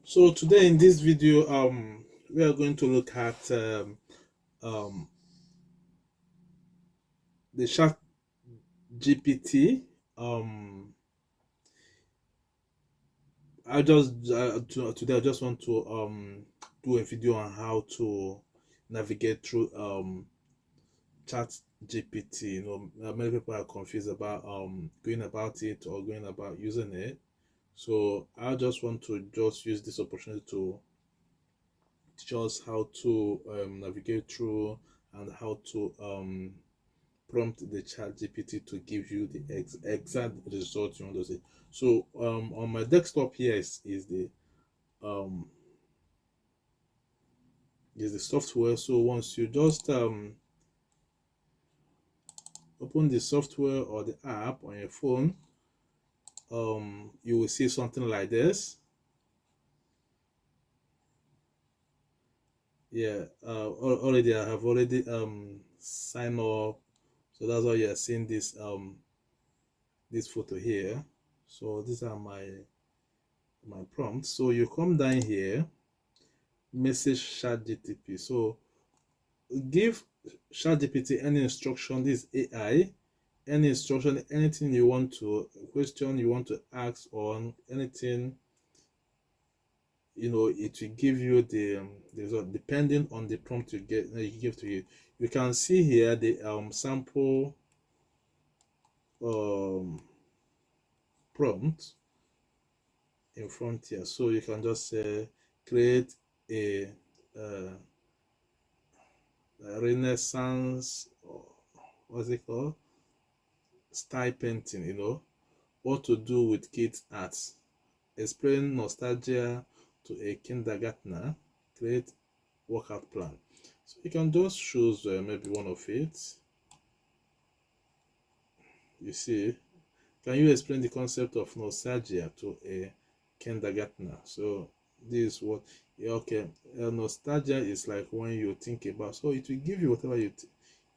So today in this video, we are going to look at um, the Chat GPT. Today I just want to do a video on how to navigate through Chat GPT. Many people are confused about going about it or going about using it. So I just want to just use this opportunity to teach us how to navigate through and how to prompt the chat GPT to give you the exact result you want to see. So on my desktop here um is the software. So once you just open the software or the app on your phone, you will see something like this. Yeah, already I have already signed up, so that's why you are seeing this photo here. So these are my prompts. So you come down here, message ChatGPT. So give ChatGPT any instruction. This AI, any instruction, anything you want to question, you want to ask on anything, it will give you the result depending on the prompt you give to it. You can see here the sample um prompt in front here. So you can just create a, uh, a Renaissance, or what's it called? Style painting, what to do with kids' arts. Explain nostalgia to a kindergartner. Create workout plan. So you can just choose maybe one of it. You see, can you explain the concept of nostalgia to a kindergartner? So this is what, yeah, okay. Nostalgia is like when you think about, so it will give you whatever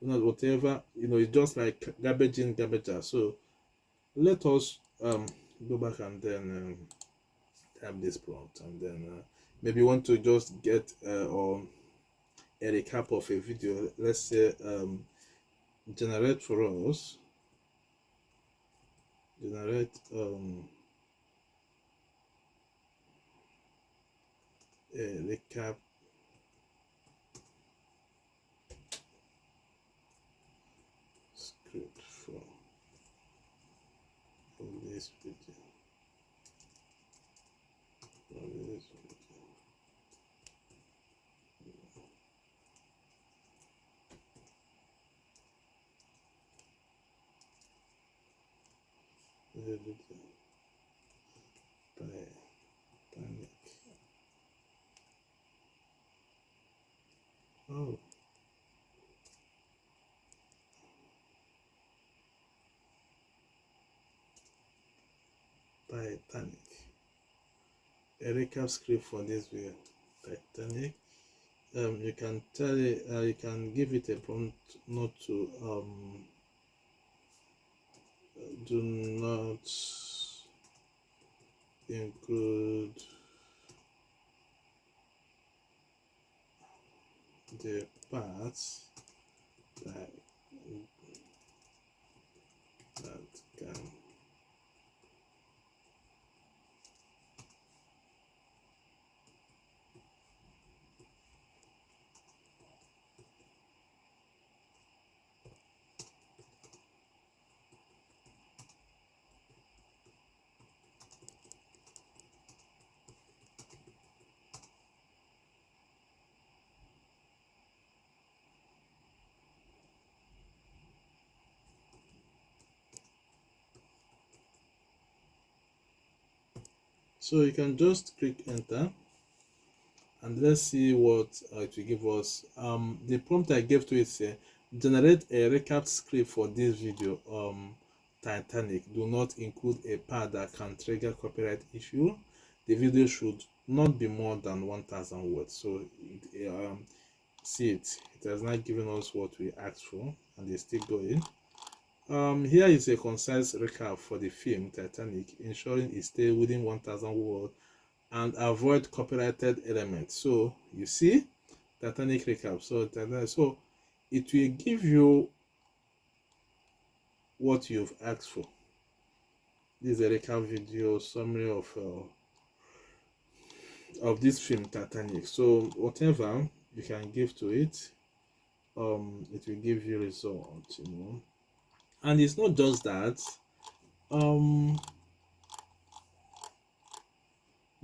whatever, it's just like garbage in, garbage out. So let us go back and then type this prompt, and then maybe you want to just get or a recap of a video. Let's say generate for us, generate a recap script for this video. By panic. Oh, Titanic. A recap script for this video. Titanic. You can tell it. You can give it a prompt not to do not include the parts that can. So you can just click enter, and let's see what it will give us. The prompt I gave to it say, generate a recap script for this video. Titanic. Do not include a part that can trigger copyright issue. The video should not be more than 1,000 words. So see it has not given us what we asked for, and it's still going. Here is a concise recap for the film Titanic, ensuring it stays within 1,000 words and avoid copyrighted elements. So you see, Titanic recap. So it will give you what you've asked for. This is a recap video summary of this film Titanic. So whatever you can give to it, it will give you results, you know. And it's not just that.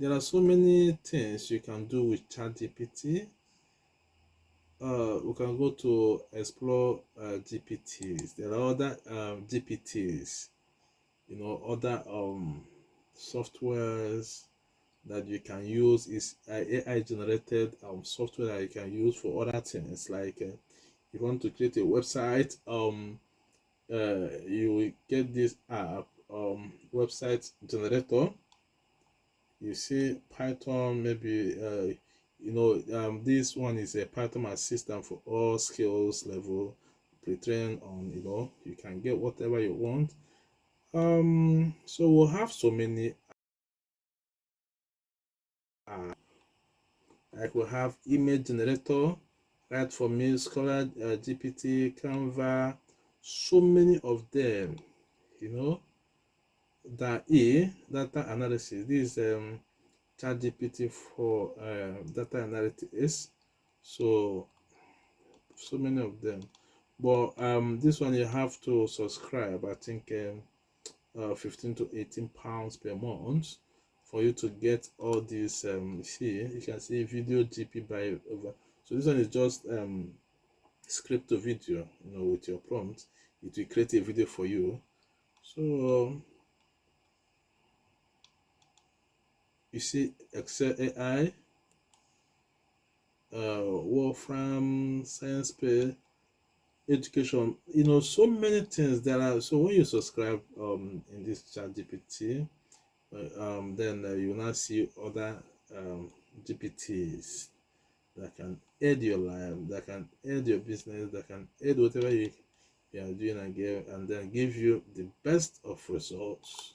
There are so many things you can do with ChatGPT. We can go to explore GPTs. There are other GPTs, you know, other softwares that you can use. Is AI generated software that you can use for other things. Like if you want to create a website, you will get this app, website generator. You see Python, maybe you know, this one is a Python assistant for all skills level, pre-trained on, you know, you can get whatever you want. So we'll have so many like we'll have image generator, right, for me, Scholar, GPT, Canva, so many of them, you know. Data analysis. This is ChatGPT for data analytics. So many of them, but this one you have to subscribe. I think 15 to 18 pounds per month for you to get all these. See, you can see video GP by over. So this one is just script to video, you know, with your prompt it will create a video for you. So you see Excel AI, Wolfram, Science Pay, education, you know, so many things there are. So when you subscribe in this ChatGPT, then you will now see other GPTs that can aid your life, that can aid your business, that can aid whatever you are doing, and then give you the best of results.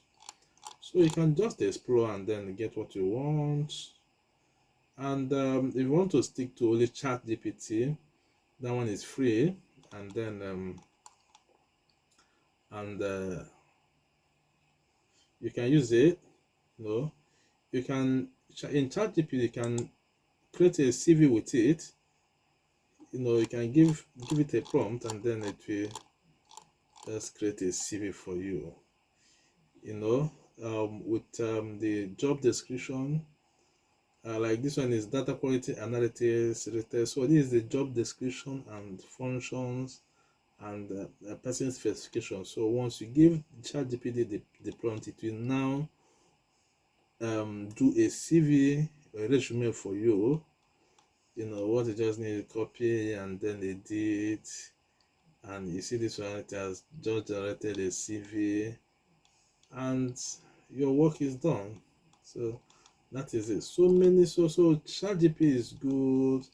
So you can just explore and then get what you want. And if you want to stick to only ChatGPT, that one is free, and then you can use it. You know, you can in ChatGPT you can create a CV with it. You know, you can give it a prompt, and then it will just create a CV for you. You know, with the job description. Like this one is data quality analytics related. So this is the job description and functions and person specification. So once you give ChatGPT the prompt, it will now do a CV, a resume for you. You know what you just need to copy and then edit. And you see this one, it has just generated a CV, and your work is done. So that is it. So many, so ChatGPT is good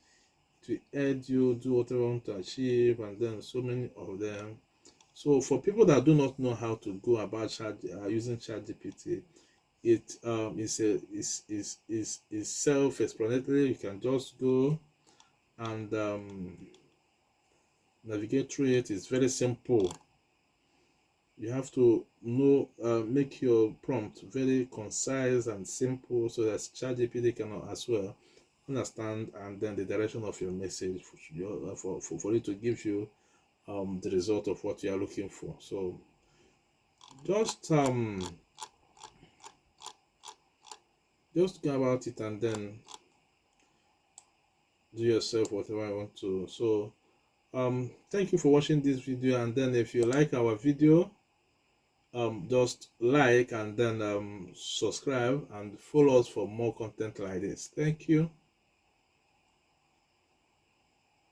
to aid you, do whatever you want to achieve, and then so many of them. So for people that do not know how to go about using ChatGPT, it is self-explanatory. You can just go and navigate through it. It's very simple. You have to know, make your prompt very concise and simple so that ChatGPT can as well understand, and then the direction of your message for it to give you the result of what you are looking for. So just go about it and then do yourself whatever you want to. So thank you for watching this video, and then if you like our video, just like and then subscribe and follow us for more content like this. Thank you.